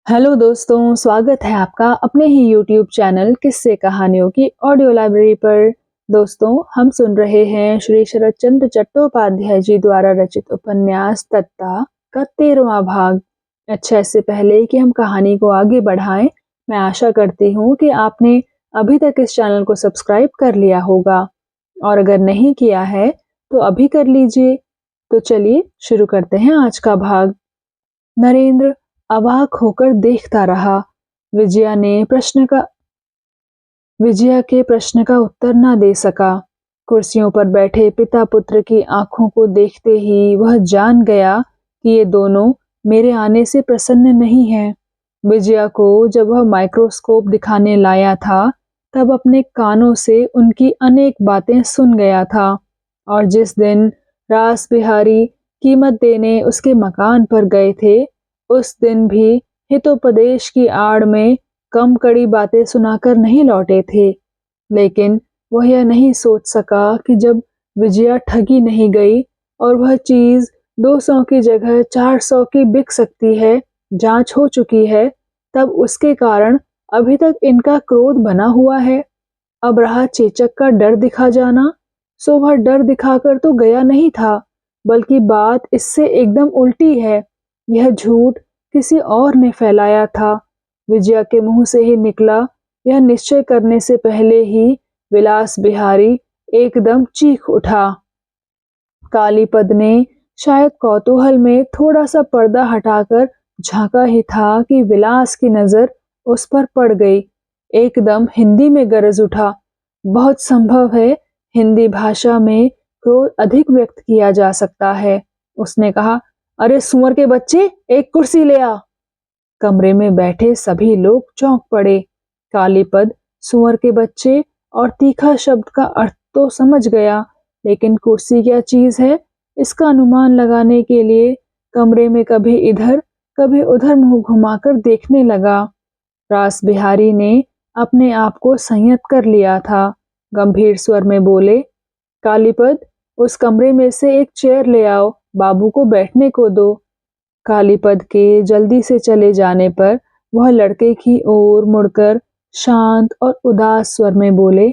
Hello दोस्तों, स्वागत है आपका अपने ही यूट्यूब चैनल किस्से कहानियों की ऑडियो लाइब्रेरी पर। दोस्तों, हम सुन रहे हैं श्री शरत चंद्र चट्टोपाध्याय जी द्वारा रचित उपन्यास तत्ता का 13वां भाग। अच्छा, इससे पहले कि हम कहानी को आगे बढ़ाएं, मैं आशा करती हूँ कि आपने अभी तक इस चैनल को सब्सक्राइब कर लिया होगा, और अगर नहीं किया है तो अभी कर लीजिए। तो चलिए शुरू करते हैं आज का भाग। नरेंद्र अवाक होकर देखता रहा। विजया के प्रश्न का उत्तर न दे सका। कुर्सियों पर बैठे पिता पुत्र की आंखों को देखते ही वह जान गया कि ये दोनों मेरे आने से प्रसन्न नहीं हैं। विजया को जब वह माइक्रोस्कोप दिखाने लाया था, तब अपने कानों से उनकी अनेक बातें सुन गया था, और जिस दिन रास बिहारी कीमत देने उसके मकान पर गए थे, उस दिन भी हितोपदेश की आड़ में कम कड़ी बातें सुनाकर नहीं लौटे थे। लेकिन वह यह नहीं सोच सका कि जब विजया ठगी नहीं गई और वह चीज 200 की जगह 400 की बिक सकती है, जांच हो चुकी है, तब उसके कारण अभी तक इनका क्रोध बना हुआ है। अब रहा चेचक का डर दिखा जाना, सो वह डर दिखाकर तो गया नहीं था, बल्कि बात इससे एकदम उल्टी है। यह झूठ किसी और ने फैलाया था। विजया के मुंह से ही निकला। यह निश्चय करने से पहले ही विलास बिहारी एकदम चीख उठा। कालीपद ने शायद कौतूहल में थोड़ा सा पर्दा हटाकर झांका ही था कि विलास की नजर उस पर पड़ गई। एकदम हिंदी में गरज उठा। बहुत संभव है हिंदी भाषा में क्रोध अधिक व्यक्त किया जा सकता है। उसने कहा, अरे सुअर के बच्चे, एक कुर्सी ले आ। कमरे में बैठे सभी लोग चौंक पड़े। कालीपद सुअर के बच्चे और तीखा शब्द का अर्थ तो समझ गया, लेकिन कुर्सी क्या चीज है, इसका अनुमान लगाने के लिए कमरे में कभी इधर कभी उधर मुंह घुमाकर देखने लगा। रास बिहारी ने अपने आप को संयत कर लिया था। गंभीर स्वर में बोले, कालीपद, उस कमरे में से एक चेयर ले आओ, बाबू को बैठने को दो। कालीपद के जल्दी से चले जाने पर वह लड़के की ओर मुड़कर शांत और उदास स्वर में बोले,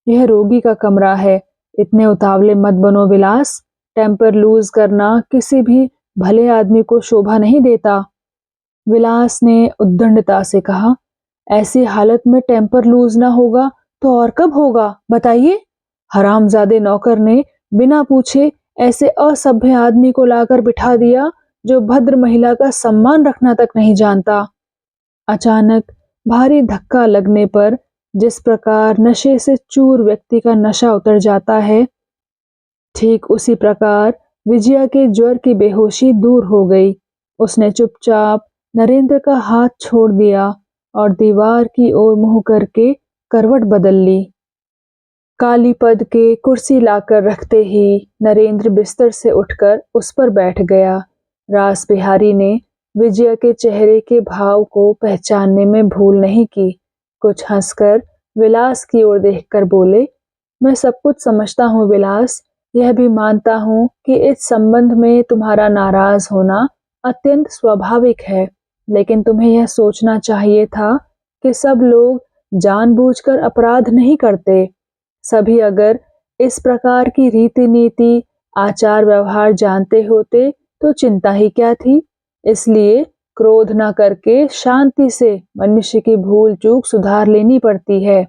यह रोगी का कमरा है, इतने उतावले मत बनो विलास। टेम्पर लूज करना किसी भी भले आदमी को शोभा नहीं देता। विलास ने उद्दंडता से कहा, ऐसी हालत में टेम्पर लूज ना होगा तो और कब होगा, बताइए। हरामजादे नौकर ने बिना पूछे ऐसे असभ्य आदमी को लाकर बिठा दिया जो भद्र महिला का सम्मान रखना तक नहीं जानता। अचानक भारी धक्का लगने पर जिस प्रकार नशे से चूर व्यक्ति का नशा उतर जाता है, ठीक उसी प्रकार विजया के ज्वर की बेहोशी दूर हो गई। उसने चुपचाप नरेंद्र का हाथ छोड़ दिया और दीवार की ओर मुंह करके करवट बदल ली। कालीपद के कुर्सी लाकर रखते ही नरेंद्र बिस्तर से उठकर उस पर बैठ गया। रास बिहारी ने विजया के चेहरे के भाव को पहचानने में भूल नहीं की। कुछ हंसकर विलास की ओर देखकर बोले, मैं सब कुछ समझता हूँ विलास, यह भी मानता हूँ कि इस संबंध में तुम्हारा नाराज होना अत्यंत स्वाभाविक है, लेकिन तुम्हें यह सोचना चाहिए था कि सब लोग जानबूझकर अपराध नहीं करते। सभी अगर इस प्रकार की रीति नीति आचार व्यवहार जानते होते तो चिंता ही क्या थी। इसलिए क्रोध न करके शांति से मनुष्य की भूल चूक सुधार लेनी पड़ती है।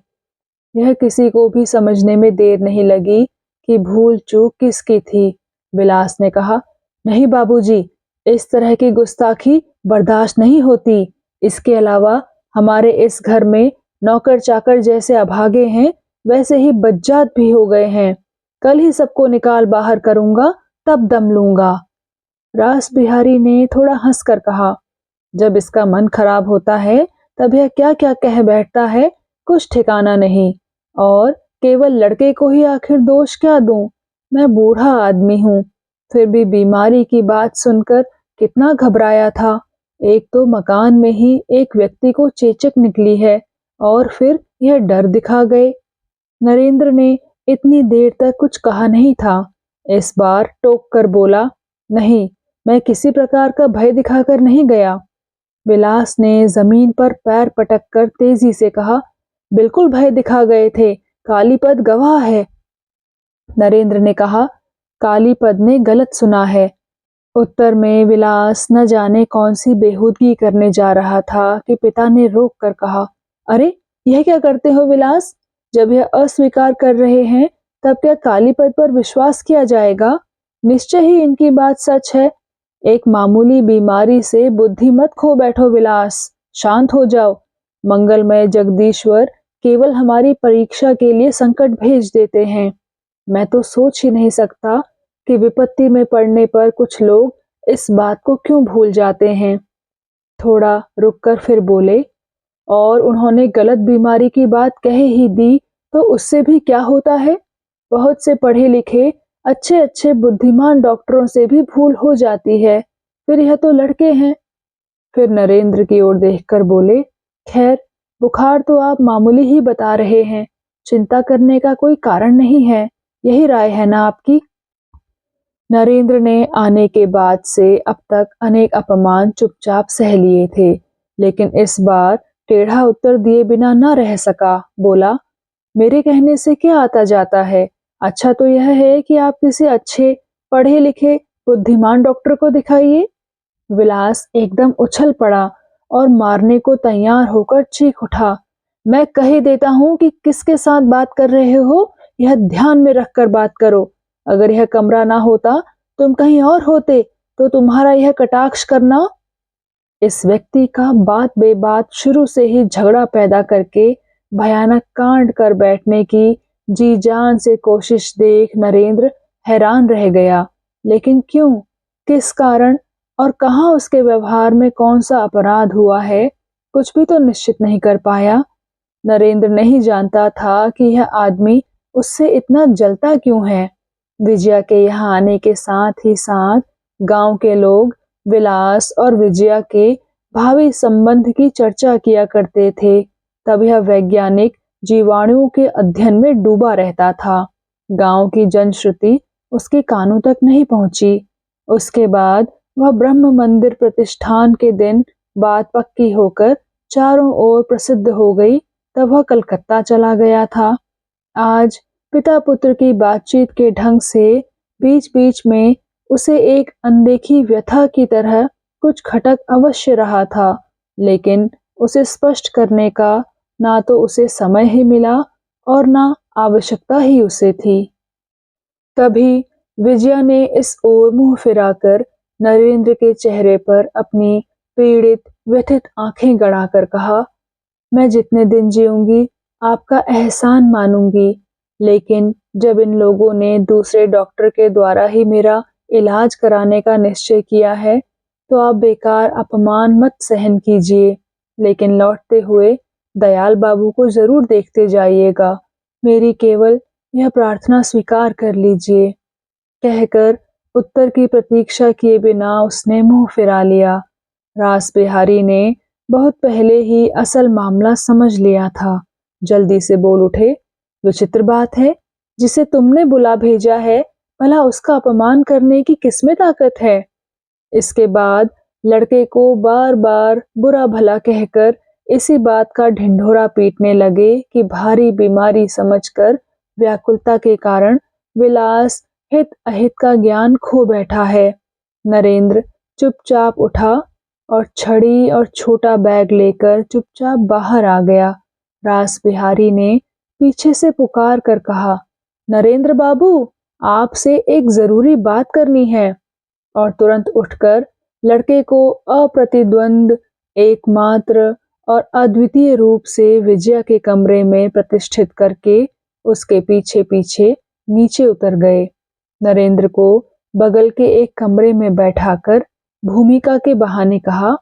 यह किसी को भी समझने में देर नहीं लगी कि भूल चूक किसकी थी। विलास ने कहा, नहीं बाबूजी, इस तरह की गुस्ताखी बर्दाश्त नहीं होती। इसके अलावा हमारे इस घर में नौकर चाकर जैसे अभागे हैं, वैसे ही बज्जात भी हो गए हैं। कल ही सबको निकाल बाहर करूंगा, तब दम लूंगा। रास बिहारी ने थोड़ा हंसकर कहा, जब इसका मन खराब होता है तब यह क्या क्या कह बैठता है, कुछ ठिकाना नहीं। और केवल लड़के को ही आखिर दोष क्या दूं, मैं बूढ़ा आदमी हूं, फिर भी बीमारी की बात सुनकर कितना घबराया था। एक तो मकान में ही एक व्यक्ति को चेचक निकली है, और फिर यह डर दिखा गए। नरेंद्र ने इतनी देर तक कुछ कहा नहीं था। इस बार टोक कर बोला, नहीं, मैं किसी प्रकार का भय दिखाकर नहीं गया। विलास ने जमीन पर पैर पटक कर तेजी से कहा, बिल्कुल भय दिखा गए थे, कालीपद गवाह है। नरेंद्र ने कहा, कालीपद ने गलत सुना है। उत्तर में विलास न जाने कौन सी बेहूदगी करने जा रहा था कि पिता ने रोक कर कहा, अरे यह क्या करते हो विलास? जब यह अस्वीकार कर रहे हैं तब क्या कालीपद पर विश्वास किया जाएगा? निश्चय ही इनकी बात सच है। एक मामूली बीमारी से बुद्धि मत खो बैठो विलास, शांत हो जाओ। मंगलमय जगदीश्वर केवल हमारी परीक्षा के लिए संकट भेज देते हैं। मैं तो सोच ही नहीं सकता कि विपत्ति में पड़ने पर कुछ लोग इस बात को क्यों भूल जाते हैं। थोड़ा रुककर फिर बोले, और उन्होंने गलत बीमारी की बात कह ही दी तो उससे भी क्या होता है? बहुत से पढ़े लिखे अच्छे अच्छे बुद्धिमान डॉक्टरों से भी भूल हो जाती है। फिर यह तो लड़के हैं। फिर नरेंद्र की ओर देखकर बोले, खैर बुखार तो आप मामूली ही बता रहे हैं, चिंता करने का कोई कारण नहीं है। यही राय है ना आपकी? नरेंद्र ने आने के बाद से अब तक अनेक अपमान चुपचाप सह लिए थे, लेकिन इस बार टेढ़ा उत्तर दिए बिना न रह सका। बोला, मेरे कहने से क्या आता जाता है? अच्छा तो यह है कि आप किसी अच्छे पढ़े लिखे बुद्धिमान डॉक्टर को दिखाइए। विलास एकदम उछल पड़ा और मारने को तैयार होकर चीख उठा, मैं कह देता हूं कि किसके साथ बात कर रहे हो, यह ध्यान में रखकर बात करो। अगर यह कमरा ना होता, तुम कहीं और होते, तो तुम्हारा यह कटाक्ष करना। इस व्यक्ति का बात बेबात शुरू से ही झगड़ा पैदा करके भयानक कांड कर बैठने की जी जान से कोशिश देख नरेंद्र हैरान रह गया। लेकिन क्यों, किस कारण और कहां उसके व्यवहार में कौन सा अपराध हुआ है, कुछ भी तो निश्चित नहीं कर पाया। नरेंद्र नहीं जानता था कि यह आदमी उससे इतना जलता क्यों है। विजया के यहाँ आने के साथ ही साथ गांव के लोग विलास और विजया के भावी संबंध की चर्चा किया करते थे। तब यह वैज्ञानिक जीवाणुओं के अध्ययन में डूबा रहता था। गांव की जनश्रुति उसके कानों तक नहीं पहुंची। उसके बाद वह ब्रह्म मंदिर प्रतिष्ठान के दिन बात पक्की होकर चारों ओर प्रसिद्ध हो गई। तब वह कलकत्ता चला गया था। आज पिता पुत्र की बातचीत के ढंग से बीच बीच में उसे एक अनदेखी व्यथा की तरह कुछ खटक अवश्य रहा था, लेकिन उसे स्पष्ट करने का ना तो उसे समय ही मिला और ना आवश्यकता ही उसे थी। तभी विजया ने इस ओर मुंह फिराकर नरेंद्र के चेहरे पर अपनी पीड़ित व्यथित आंखें गड़ाकर कहा, मैं जितने दिन जीऊंगी आपका एहसान मानूंगी, लेकिन जब इन लोगों ने दूसरे डॉक्टर के द्वारा ही मेरा इलाज कराने का निश्चय किया है, तो आप बेकार अपमान मत सहन कीजिए, लेकिन लौटते हुए दयाल बाबू को जरूर देखते जाइएगा। मेरी केवल यह प्रार्थना स्वीकार कर लीजिए। कहकर उत्तर की प्रतीक्षा किए बिना उसने मुंह फिरा लिया। रास बिहारी ने बहुत पहले ही असल मामला समझ लिया था। जल्दी से बोल उठे, विचित्र बात है, जिसे तुमने बुला भेजा है भला उसका अपमान करने की किसमें ताकत है? इसके बाद लड़के को बार बार बुरा भला कहकर इसी बात का ढिंढोरा पीटने लगे कि भारी बीमारी समझकर व्याकुलता के कारण विलास हित अहित का ज्ञान खो बैठा है। नरेंद्र चुपचाप उठा और छड़ी और छोटा बैग लेकर चुपचाप बाहर आ गया। रास बिहारी ने पीछे से पुकार कर कहा, नरेंद्र बाबू, आपसे एक जरूरी बात करनी है। और तुरंत उठकर लड़के को अप्रतिद्वंद एकमात्र और अद्वितीय रूप से विजया के कमरे में प्रतिष्ठित करके उसके पीछे पीछे नीचे उतर गए। नरेंद्र को बगल के एक कमरे में बैठाकर भूमिका के बहाने कहा,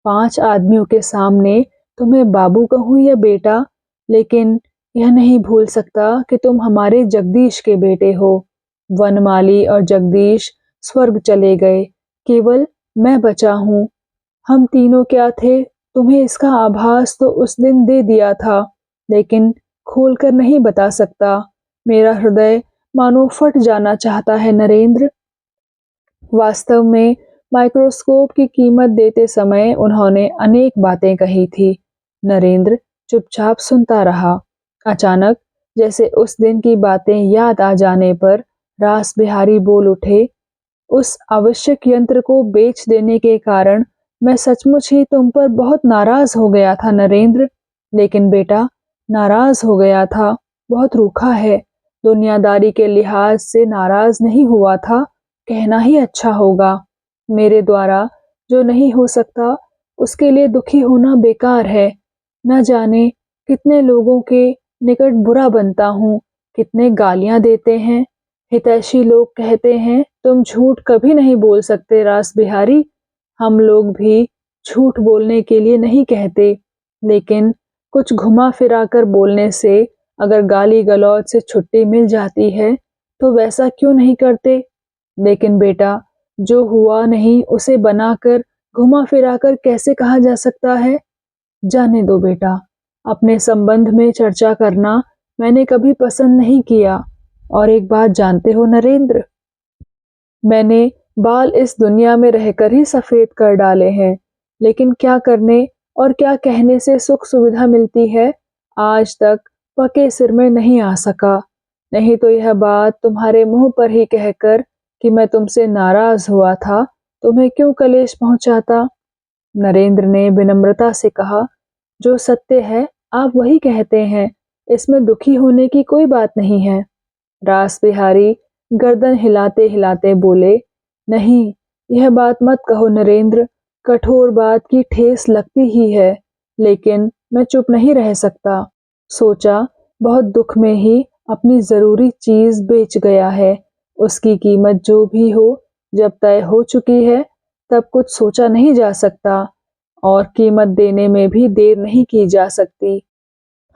5 आदमियों के सामने तुम्हें बाबू कहूं या बेटा, लेकिन यह नहीं भूल सकता कि तुम हमारे जगदीश के बेटे हो। वनमाली और जगदीश स्वर्ग चले गए, केवल मैं बचा हूं। हम तीनों क्या थे, तुम्हें इसका आभास तो उस दिन दे दिया था, लेकिन खोलकर नहीं बता सकता। मेरा हृदय मानो फट जाना चाहता है नरेंद्र। वास्तव में माइक्रोस्कोप की कीमत देते समय उन्होंने अनेक बातें कही थी। नरेंद्र चुपचाप सुनता रहा। अचानक जैसे उस दिन की बातें याद आ जाने पर रास बिहारी बोल उठे, उस आवश्यक यंत्र को बेच देने के कारण मैं सचमुच ही तुम पर बहुत नाराज हो गया था नरेंद्र। लेकिन बेटा, नाराज हो गया था बहुत रूखा है। दुनियादारी के लिहाज से नाराज नहीं हुआ था, कहना ही अच्छा होगा। मेरे द्वारा जो नहीं हो सकता उसके लिए दुखी होना बेकार है। न जाने कितने लोगों के निकट बुरा बनता हूँ, कितने गालियां देते हैं। हितैषी लोग कहते हैं तुम झूठ कभी नहीं बोल सकते रास बिहारी। हम लोग भी झूठ बोलने के लिए नहीं कहते, लेकिन कुछ घुमा फिरा कर बोलने से अगर गाली गलौज से छुट्टी मिल जाती है तो वैसा क्यों नहीं करते। लेकिन बेटा, जो हुआ नहीं उसे बनाकर घुमा फिरा कर कैसे कहा जा सकता है। जाने दो बेटा, अपने संबंध में चर्चा करना मैंने कभी पसंद नहीं किया। और एक बात जानते हो नरेंद्र, मैंने बाल इस दुनिया में रहकर ही सफेद कर डाले हैं, लेकिन क्या करने और क्या कहने से सुख सुविधा मिलती है आज तक पके सिर में नहीं आ सका। नहीं तो यह बात तुम्हारे मुंह पर ही कहकर कि मैं तुमसे नाराज हुआ था, तुम्हें क्यों कलेश पहुंचाता। नरेंद्र ने विनम्रता से कहा, जो सत्य है आप वही कहते हैं, इसमें दुखी होने की कोई बात नहीं है। रास बिहारी गर्दन हिलाते हिलाते बोले, नहीं, यह बात मत कहो नरेंद्र, कठोर बात की ठेस लगती ही है, लेकिन मैं चुप नहीं रह सकता। सोचा बहुत दुख में ही अपनी जरूरी चीज बेच गया है, उसकी कीमत जो भी हो, जब तय हो चुकी है तब कुछ सोचा नहीं जा सकता और कीमत देने में भी देर नहीं की जा सकती।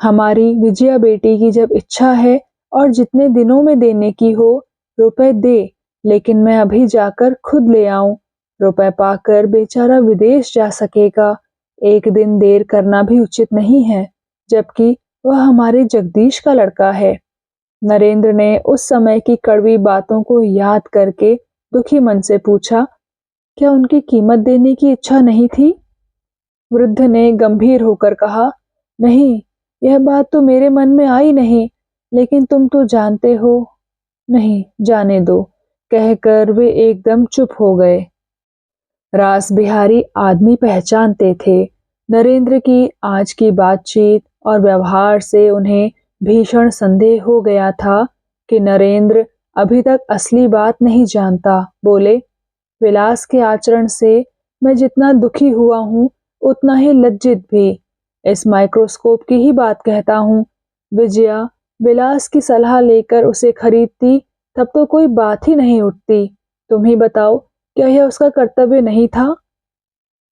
हमारी विजया बेटी की जब इच्छा है और जितने दिनों में देने की हो, रुपए दे, लेकिन मैं अभी जाकर खुद ले आऊं। रुपए पाकर बेचारा विदेश जा सकेगा। एक दिन देर करना भी उचित नहीं है, जबकि वह हमारे जगदीश का लड़का है। नरेंद्र ने उस समय की कड़वी बातों को याद करके दुखी मन से पूछा, क्या उनकी कीमत देने की इच्छा नहीं थी। वृद्ध ने गंभीर होकर कहा, नहीं, यह बात तो मेरे मन में आई नहीं, लेकिन तुम तो जानते हो। नहीं, जाने दो, कहकर वे एकदम चुप हो गए। रास बिहारी आदमी पहचानते थे। नरेंद्र की आज की बातचीत और व्यवहार से उन्हें भीषण संदेह हो गया था कि नरेंद्र अभी तक असली बात नहीं जानता। बोले, विलास के आचरण से मैं जितना दुखी हुआ हूँ उतना ही लज्जित भी। इस माइक्रोस्कोप की ही बात कहता हूँ। विजया विलास की सलाह लेकर उसे खरीदती तब तो कोई बात ही नहीं उठती। तुम ही बताओ, क्या यह उसका कर्तव्य नहीं था।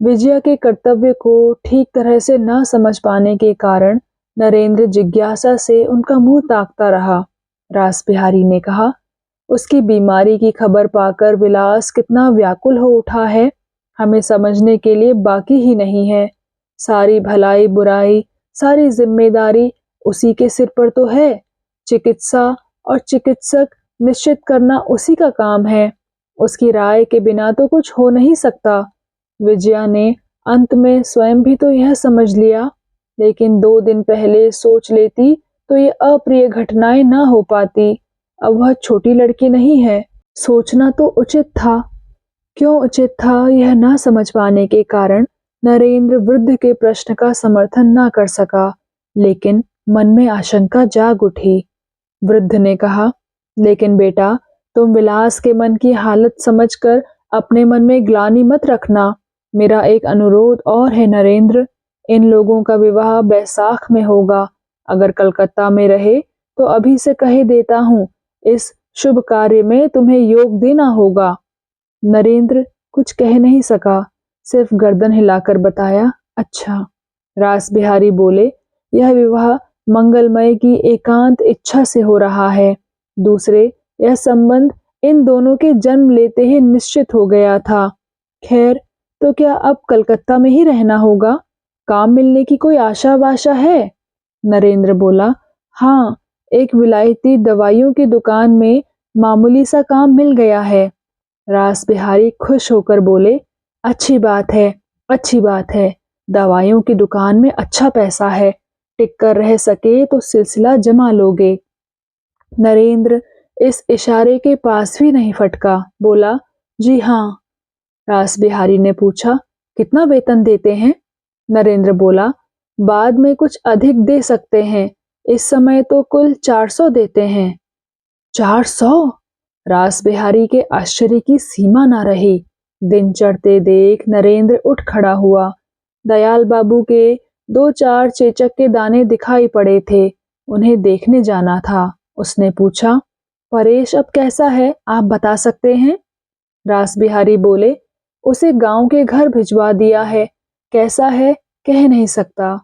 विजया के कर्तव्य को ठीक तरह से न समझ पाने के कारण नरेंद्र जिज्ञासा से उनका मुंह ताकता रहा। रास बिहारी ने कहा, उसकी बीमारी की खबर पाकर विलास कितना व्याकुल हो उठा है, हमें समझने के लिए बाकी ही नहीं है। सारी भलाई बुराई, सारी जिम्मेदारी उसी के सिर पर तो है। चिकित्सा और चिकित्सक निश्चित करना उसी का काम है। उसकी राय के बिना तो कुछ हो नहीं सकता। विजया ने अंत में स्वयं भी तो यह समझ लिया, लेकिन 2 दिन पहले सोच लेती तो ये अप्रिय घटनाएं ना हो पाती। अब वह छोटी लड़की नहीं है। सोचना तो उचित था। क्यों उचित था यह ना समझ पाने के कारण नरेंद्र वृद्ध के प्रश्न का समर्थन ना कर सका, लेकिन मन में आशंका जाग उठी। वृद्ध ने कहा, लेकिन बेटा, तुम विलास के मन की हालत समझकर अपने मन में ग्लानि मत रखना। मेरा एक अनुरोध और है नरेंद्र, इन लोगों का विवाह बैसाख में होगा। अगर कलकत्ता में रहे तो अभी से कह देता हूँ, इस शुभ कार्य में तुम्हें योग देना होगा। नरेंद्र कुछ कह नहीं सका, सिर्फ गर्दन हिलाकर बताया, अच्छा। रास बिहारी बोले, यह विवाह मंगलमय की एकांत इच्छा से हो रहा है। दूसरे, यह संबंध इन दोनों के जन्म लेते ही निश्चित हो गया था। खैर, तो क्या अब कलकत्ता में ही रहना होगा। काम मिलने की कोई आशा वाशा है। नरेंद्र बोला, हाँ, एक विलायती दवाइयों की दुकान में मामूली सा काम मिल गया है। रास बिहारी खुश होकर बोले, अच्छी बात है, अच्छी बात है। दवाइयों की दुकान में अच्छा पैसा है। टिक कर रह सके तो सिलसिला जमा लोगे। नरेंद्र इस इशारे के पास भी नहीं फटका, बोला, जी हाँ। रास बिहारी ने पूछा, कितना वेतन देते हैं? नरेंद्र बोला, बाद में कुछ अधिक दे सकते हैं, इस समय तो कुल 400 देते हैं। 400? रास बिहारी के आश्चर्य की सीमा न रही। दिन चढ़ते देख नरेंद्र उठ खड़ा हुआ। दयाल बाबू के 2-4 चेचक के दाने दिखाई पड़े थे, उन्हें देखने जाना था। उसने पूछा, परेश अब कैसा है, आप बता सकते हैं? रास बिहारी बोले, उसे गांव के घर भिजवा दिया है, कैसा है कह नहीं सकता।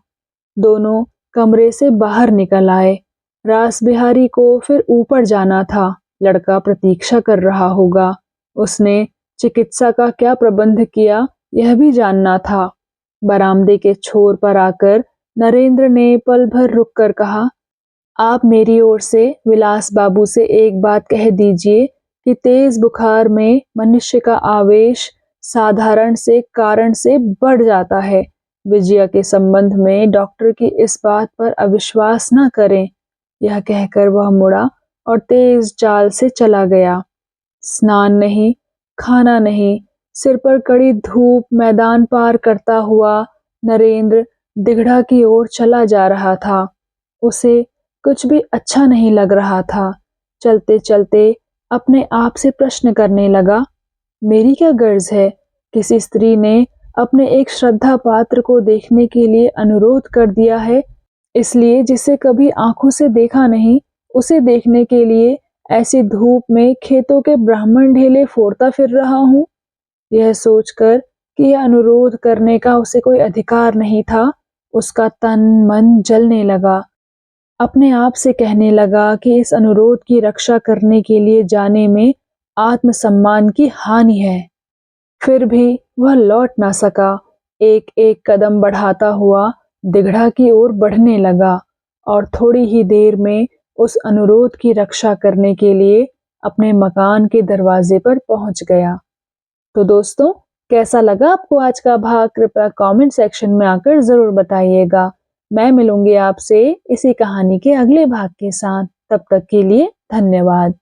दोनों कमरे से बाहर निकल आए। रास बिहारी को फिर ऊपर जाना था, लड़का प्रतीक्षा कर रहा होगा। उसने चिकित्सा का क्या प्रबंध किया यह भी जानना था। बरामदे के छोर पर आकर नरेंद्र ने पल भर रुक कर कहा, आप मेरी ओर से विलास बाबू से एक बात कह दीजिए कि तेज बुखार में मनुष्य का आवेश साधारण से कारण से बढ़ जाता है। विजया के संबंध में डॉक्टर की इस बात पर अविश्वास न करें। यह कहकर वह मुड़ा और तेज चाल से चला गया। स्नान नहीं, खाना नहीं, सिर पर कड़ी धूप मैदान पार करता हुआ नरेंद्र दिघड़ा की ओर चला जा रहा था। उसे कुछ भी अच्छा नहीं लग रहा था। चलते चलते अपने आप से प्रश्न करने लगा, मेरी क्या गर्ज है? किसी स्त्री ने अपने एक श्रद्धा पात्र को देखने के लिए अनुरोध कर दिया है, इसलिए जिसे कभी आंखों से देखा नहीं, उसे देखने के लिए ऐसी धूप में खेतों के ब्राह्मण ढेले फोड़ता फिर रहा हूँ। यह सोचकर कि यह अनुरोध करने का उसे कोई अधिकार नहीं था, उसका तन मन जलने लगा। अपने आप से कहने लगा कि इस अनुरोध की रक्षा करने के लिए जाने में आत्मसम्मान की हानि है। फिर भी वह लौट ना सका। एक एक कदम बढ़ाता हुआ दिघड़ा की ओर बढ़ने लगा और थोड़ी ही देर में उस अनुरोध की रक्षा करने के लिए अपने मकान के दरवाजे पर पहुंच गया। तो दोस्तों, कैसा लगा आपको आज का भाग? कृपया कमेंट सेक्शन में आकर जरूर बताइएगा। मैं मिलूंगी आपसे इसी कहानी के अगले भाग के साथ। तब तक के लिए धन्यवाद।